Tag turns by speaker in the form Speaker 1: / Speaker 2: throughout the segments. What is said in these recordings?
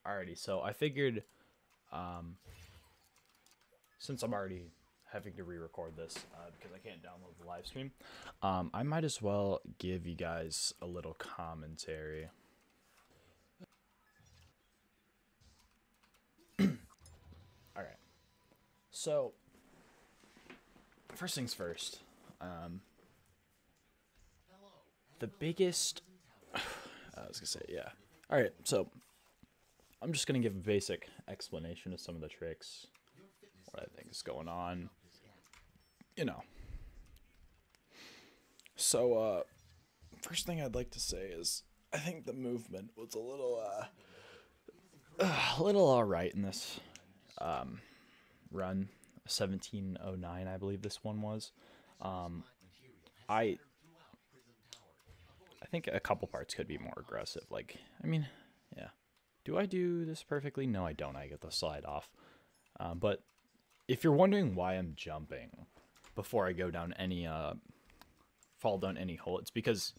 Speaker 1: Alrighty, so I figured, since I'm already having to re-record this because I can't download the live stream, I might as well give you guys a little commentary. Alright, so, first things first, the biggest, I was gonna say, yeah. Alright, so, I'm just gonna give a basic explanation of some of the tricks, what I think is going on, you know. So, first thing I'd like to say is, I think the movement was a little alright in this, run, 1709, I believe this one was. I think a couple parts could be more aggressive. Like, I mean, yeah. Do I do this perfectly? No, I don't. I get the slide off. But if you're wondering why I'm jumping before I go down any, fall down any hole, it's because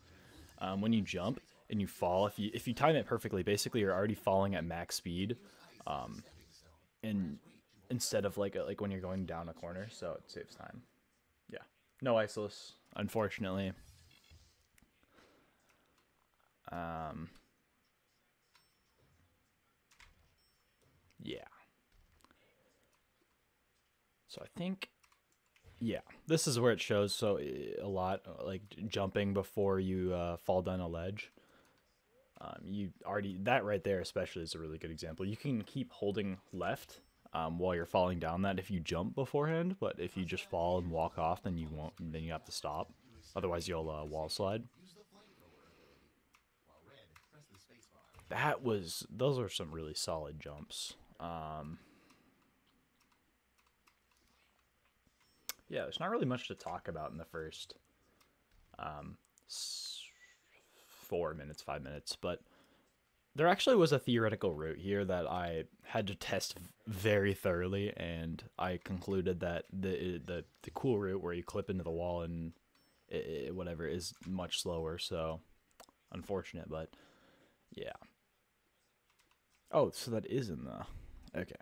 Speaker 1: when you jump and you fall, if you time it perfectly, basically you're already falling at max speed, and instead of like when you're going down a corner, so it saves time. Yeah, no iceless, unfortunately. Yeah. So I think, yeah, this is where it shows. So a lot like jumping before you fall down a ledge. You already, that right there especially is a really good example. You can keep holding left while you're falling down that if you jump beforehand, but if you just fall and walk off, then you won't. Then you have to stop. Otherwise, you'll wall slide. Those are some really solid jumps. Yeah, there's not really much to talk about in the first 4 minutes, 5 minutes, but there actually was a theoretical route here that I had to test very thoroughly, and I concluded that the cool route where you clip into the wall and whatever is much slower, so unfortunate, but yeah. Oh, so that is in the... Okay.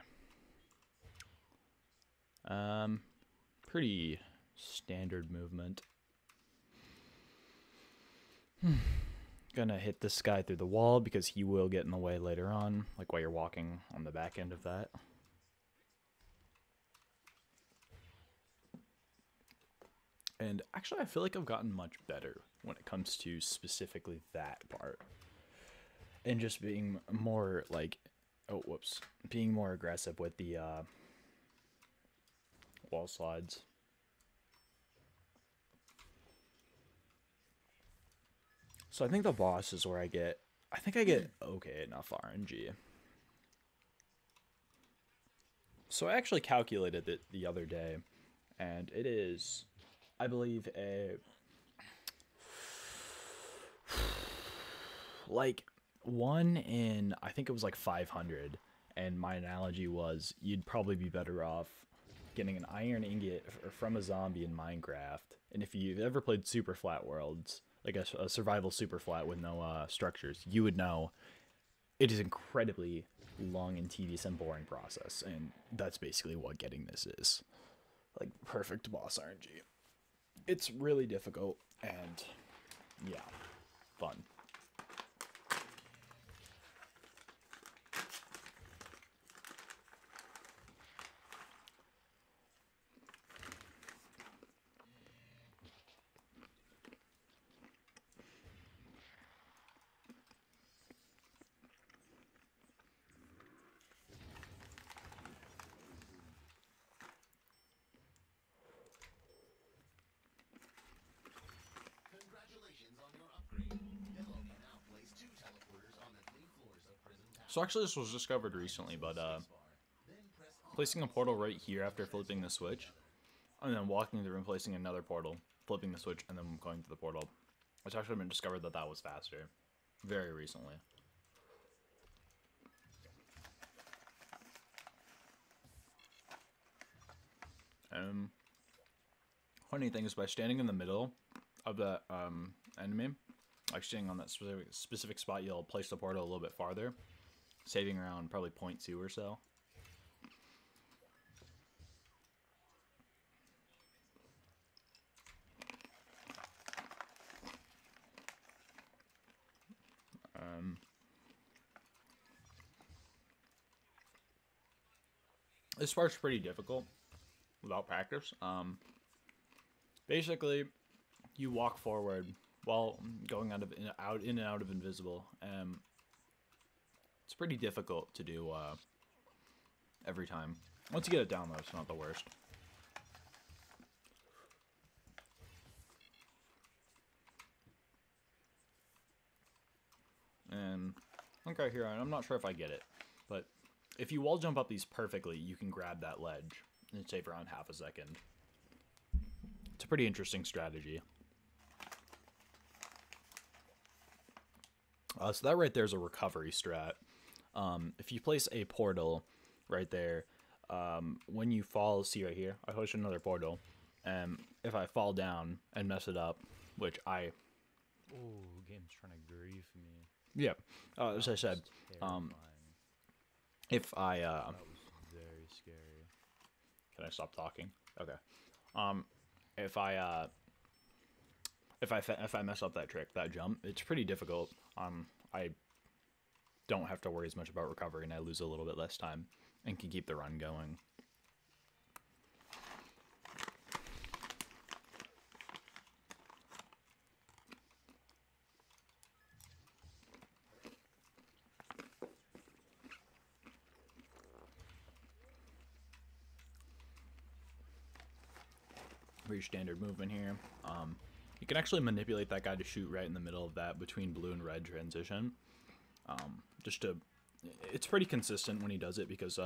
Speaker 1: Pretty standard movement. Gonna hit this guy through the wall because he will get in the way later on, like while you're walking on the back end of that. And actually, I feel like I've gotten much better when it comes to specifically that part. And just being more like, being more aggressive with the wall slides. So I think the boss is where I get okay enough RNG. So I actually calculated it the other day, and it is, I believe, like 1 in, I think it was like 500, and my analogy was you'd probably be better off getting an iron ingot from a zombie in Minecraft, and if you've ever played Super Flat Worlds, like a survival super flat with no structures, you would know it is incredibly long and tedious and boring process, and that's basically what getting this is. Like, perfect boss RNG. It's really difficult, and yeah, fun. So actually this was discovered recently, but placing a portal right here after flipping the switch, and then walking through and placing another portal, flipping the switch, and then going to the portal. It's actually been discovered that that was faster. Very recently. Funny thing is, by standing in the middle of that enemy, like standing on that specific spot, you'll place the portal a little bit farther. saving around probably 0.2 or so. This part's pretty difficult without practice. Basically, you walk forward while going in and out of invisible. It's pretty difficult to do every time. Once you get it down, though, it's not the worst. And I think right here, I'm not sure if I get it, but if you wall jump up these perfectly, you can grab that ledge and save around half a second. It's a pretty interesting strategy. So that right there is a recovery strat. If you place a portal right there, when you fall, see right here, I placed another portal. If I fall down and mess it up, which I...
Speaker 2: Oh, game's trying to grief me.
Speaker 1: Yeah, as I said, if I...
Speaker 2: that was very scary.
Speaker 1: Can I stop talking? Okay. If I mess up that trick, that jump, it's pretty difficult. I don't have to worry as much about recovery, and I lose a little bit less time and can keep the run going. Very standard movement here. You can actually manipulate that guy to shoot right in the middle of that between blue and red transition. It's pretty consistent when he does it because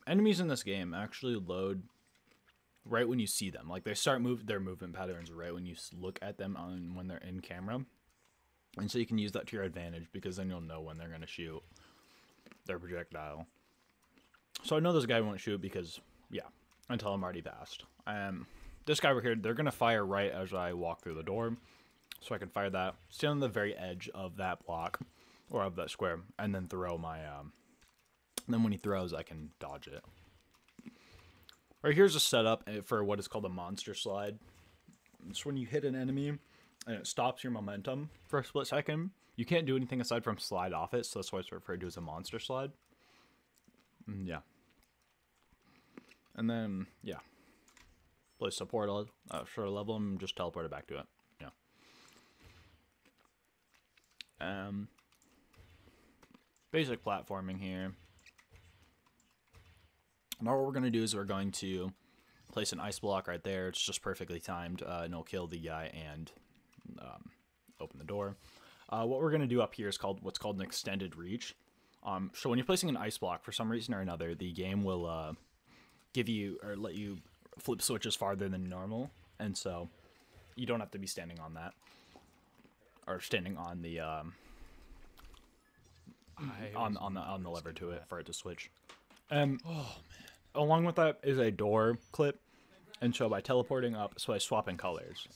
Speaker 1: enemies in this game actually load right when you see them. Like they start their movement patterns right when you look at them when they're in camera. And so you can use that to your advantage because then you'll know when they're going to shoot their projectile. So I know this guy won't shoot because, yeah, until I'm already past. This guy over here, they're going to fire right as I walk through the door. So I can fire that, stand on the very edge of that block, or of that square, and then throw my, then when he throws, I can dodge it. Right, here's a setup for what is called a monster slide. It's when you hit an enemy, and it stops your momentum for a split second. You can't do anything aside from slide off it, so that's why it's referred to as a monster slide. Yeah. And then, yeah. Place a portal, sort of level him, just teleport it back to it. Yeah. Basic platforming here. Now what we're going to do is we're going to place an ice block right there. It's just perfectly timed, and it'll kill the guy and open the door. What we're going to do up here is what's called an extended reach. So when you're placing an ice block, for some reason or another, the game will give you or let you flip switches farther than normal, and so you don't have to be standing on that or standing on the on the lever to it for it to switch. Oh man! Along with that is a door clip, and so by teleporting up, so by swapping colors,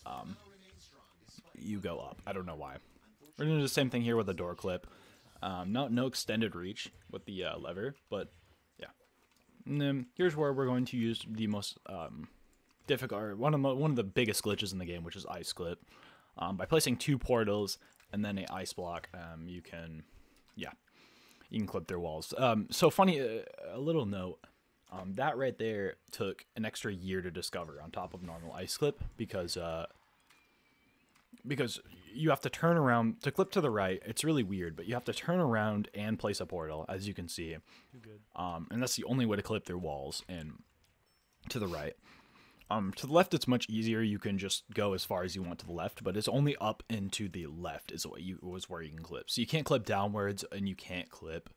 Speaker 1: you go up. I don't know why. We're gonna do the same thing here with the door clip. No extended reach with the lever, but yeah. And then here's where we're going to use the most difficult, or one of the biggest glitches in the game, which is ice clip. By placing two portals and then an ice block, you can clip their walls. So funny, a little note. That right there took an extra year to discover on top of normal ice clip because you have to turn around to clip to the right. It's really weird, but you have to turn around and place a portal, as you can see. And that's the only way to clip their walls. And to the right, to the left, it's much easier. You can just go as far as you want to the left, but it's only up and to the left is where you can clip. So you can't clip downwards, and you can't clip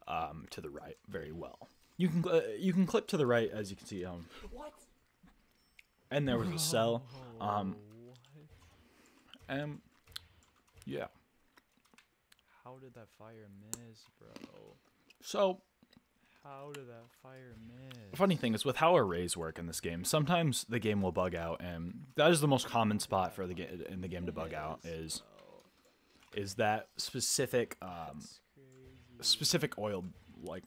Speaker 1: to the right very well. You can clip to the right, as you can see. What? And there was a cell. Yeah.
Speaker 2: How did that fire miss, bro?
Speaker 1: So,
Speaker 2: how did that fire miss?
Speaker 1: Funny thing is, with how arrays work in this game, sometimes the game will bug out, and that is the most common spot for the in the game to bug out is that specific specific oil like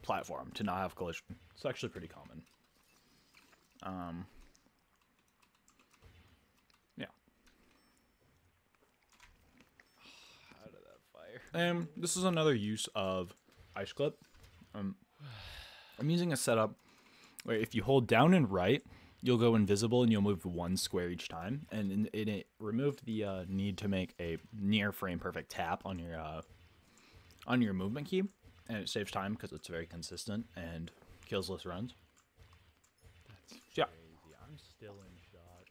Speaker 1: platform to not have collision. It's actually pretty common. Yeah.
Speaker 2: How did that fire?
Speaker 1: And this is another use of ice clip. I'm using a setup where if you hold down and right, you'll go invisible and you'll move one square each time. And it removed the need to make a near frame perfect tap on your movement key, and it saves time because it's very consistent and kills less runs.
Speaker 2: That's
Speaker 1: Yeah.
Speaker 2: crazy. I'm still in shock.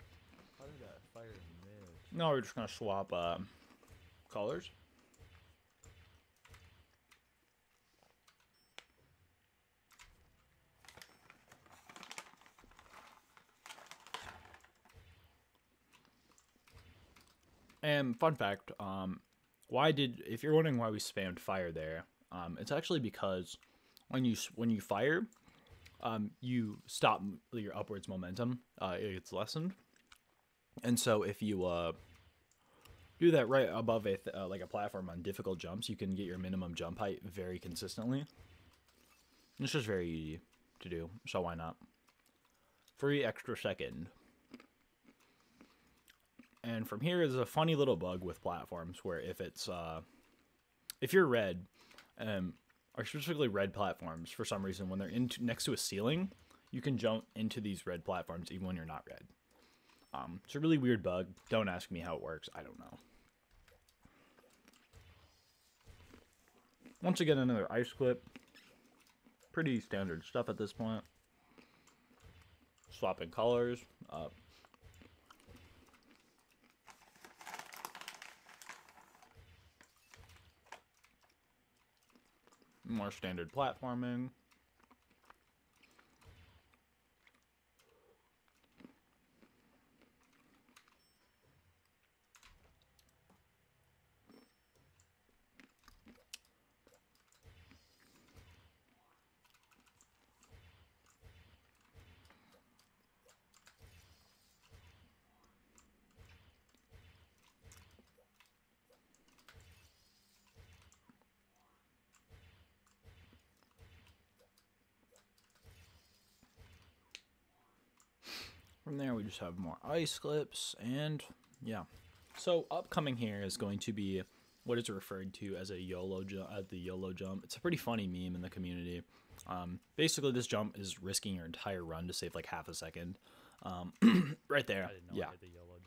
Speaker 2: How did that fire miss?
Speaker 1: Now we're just gonna swap colors. And fun fact, if you're wondering why we spammed fire there, it's actually because when you fire, you stop your upwards momentum. It gets lessened, and so if you do that right above like a platform on difficult jumps, you can get your minimum jump height very consistently. It's just very easy to do, so why not? Free extra second. And from here is a funny little bug with platforms where if you're red, or specifically red platforms, for some reason, when they're next to a ceiling, you can jump into these red platforms even when you're not red. It's a really weird bug. Don't ask me how it works. I don't know. Once again, another ice clip. Pretty standard stuff at this point. Swapping colors. More standard platforming. From there, we just have more ice clips, and yeah. So upcoming here is going to be what is referred to as a YOLO jump. The YOLO jump. It's a pretty funny meme in the community. Basically, this jump is risking your entire run to save like half a second. Right there.
Speaker 2: I didn't know
Speaker 1: Yeah.
Speaker 2: I hit the yellow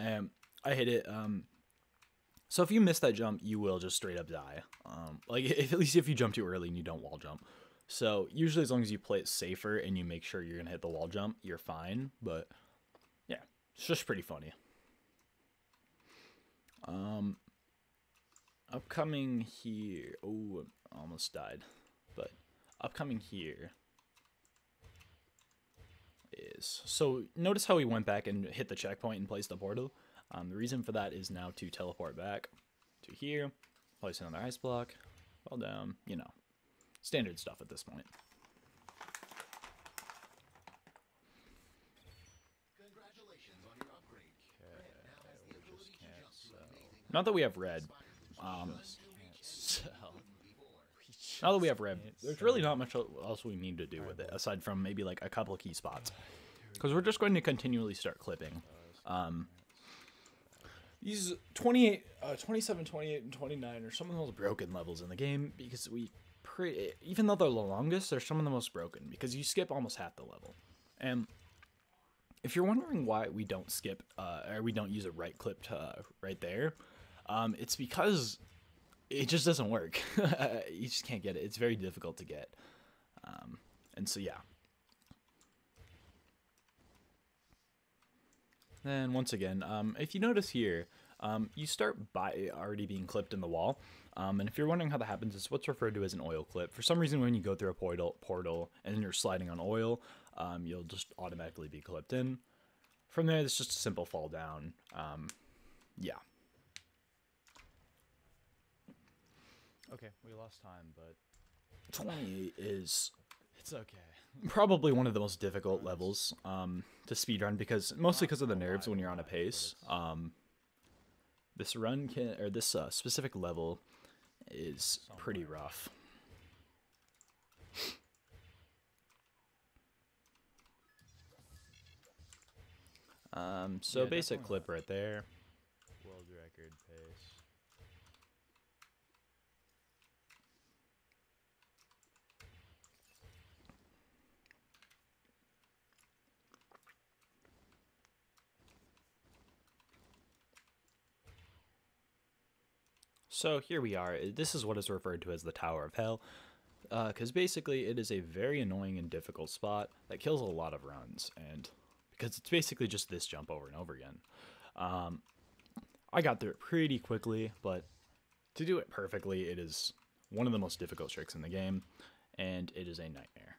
Speaker 2: jump.
Speaker 1: I hit it. So if you miss that jump, you will just straight up die. At least if you jump too early and you don't wall jump. So usually as long as you play it safer and you make sure you're going to hit the wall jump, you're fine. But yeah, it's just pretty funny. Upcoming here. Oh, I almost died. But upcoming here is... So notice how we went back and hit the checkpoint and placed the portal. The reason for that is now to teleport back to here, place another ice block, fall down, you know. Standard stuff at this point.
Speaker 3: Congratulations on your upgrade.
Speaker 2: We just can't sell.
Speaker 1: Not that we have red.
Speaker 2: Can't sell.
Speaker 1: Now that we have red, there's really not much else we need to do with it, aside from maybe like a couple of key spots. Because we're just going to continually start clipping. These 28, 27, 28, and 29 are some of the most broken levels in the game, because even though they're the longest, they're some of the most broken, because you skip almost half the level. And if you're wondering why we don't skip, or we don't use a right clip to right there, it's because it just doesn't work. You just can't get it. It's very difficult to get. And so, yeah. Then once again, if you notice here, you start by already being clipped in the wall. And if you're wondering how that happens, it's what's referred to as an oil clip. For some reason, when you go through a portal and then you're sliding on oil, you'll just automatically be clipped in. From there, it's just a simple fall down. Yeah.
Speaker 2: Okay, we lost time, but
Speaker 1: 28 is
Speaker 2: it's okay.
Speaker 1: probably one of the most difficult levels to speedrun, mostly because of the nerves when you're on a pace. This specific level is pretty rough. So
Speaker 2: Yeah,
Speaker 1: basic
Speaker 2: definitely
Speaker 1: clip right there.
Speaker 2: World record pace.
Speaker 1: So here we are. This is what is referred to as the Tower of Hell, because basically it is a very annoying and difficult spot that kills a lot of runs, and because it's basically just this jump over and over again. I got through it pretty quickly, but to do it perfectly, it is one of the most difficult tricks in the game, and it is a nightmare.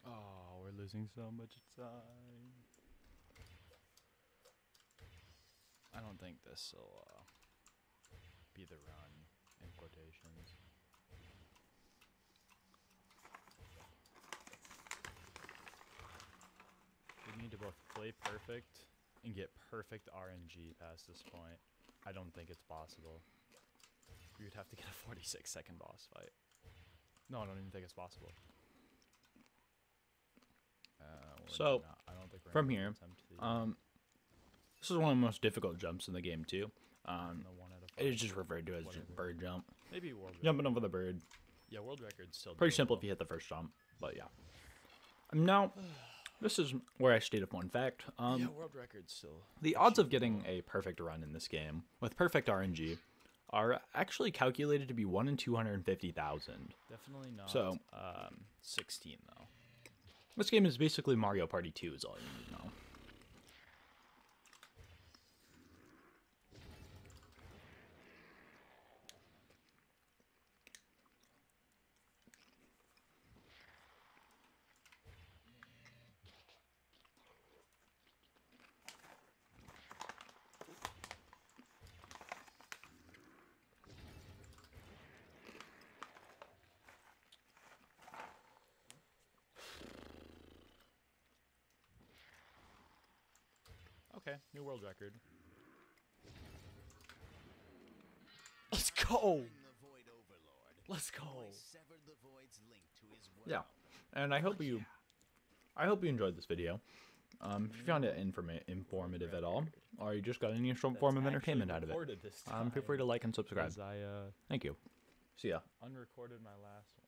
Speaker 2: Oh, we're losing so much time. I don't think this will be the run in quotations. We need to both play perfect and get perfect RNG past this point. I don't think it's possible. We would have to get a 46-second boss fight. No, I don't even think it's possible.
Speaker 1: So,
Speaker 2: I don't think we're
Speaker 1: from
Speaker 2: gonna
Speaker 1: here,
Speaker 2: attempt the
Speaker 1: this is one of the most difficult jumps in the game too.
Speaker 2: the 1 out of 5.
Speaker 1: It is just referred to as
Speaker 2: Whatever.
Speaker 1: bird jump.
Speaker 2: Maybe world record.
Speaker 1: Jumping over the bird.
Speaker 2: Yeah, world record's still
Speaker 1: Pretty simple
Speaker 2: doable.
Speaker 1: if you hit the first jump, but yeah. Now, this is where I state a fun fact.
Speaker 2: Yeah, world record's still.
Speaker 1: The odds of getting a perfect run in this game with perfect RNG are actually calculated to be 1 in 250,000.
Speaker 2: Definitely not.
Speaker 1: So-
Speaker 2: 16 though.
Speaker 1: This game is basically Mario Party 2 is all you need to know.
Speaker 2: Okay, new world record. Let's go.
Speaker 3: The Void Overlord.
Speaker 2: Let's go.
Speaker 3: Roy severed the Void's link to his world.
Speaker 1: Yeah, and I hope you enjoyed this video. If you found it informative at all, or you just got any form of entertainment out of it,
Speaker 2: This time
Speaker 1: feel free to like and subscribe.
Speaker 2: as I
Speaker 1: Thank you. See ya.
Speaker 2: unrecorded my last one.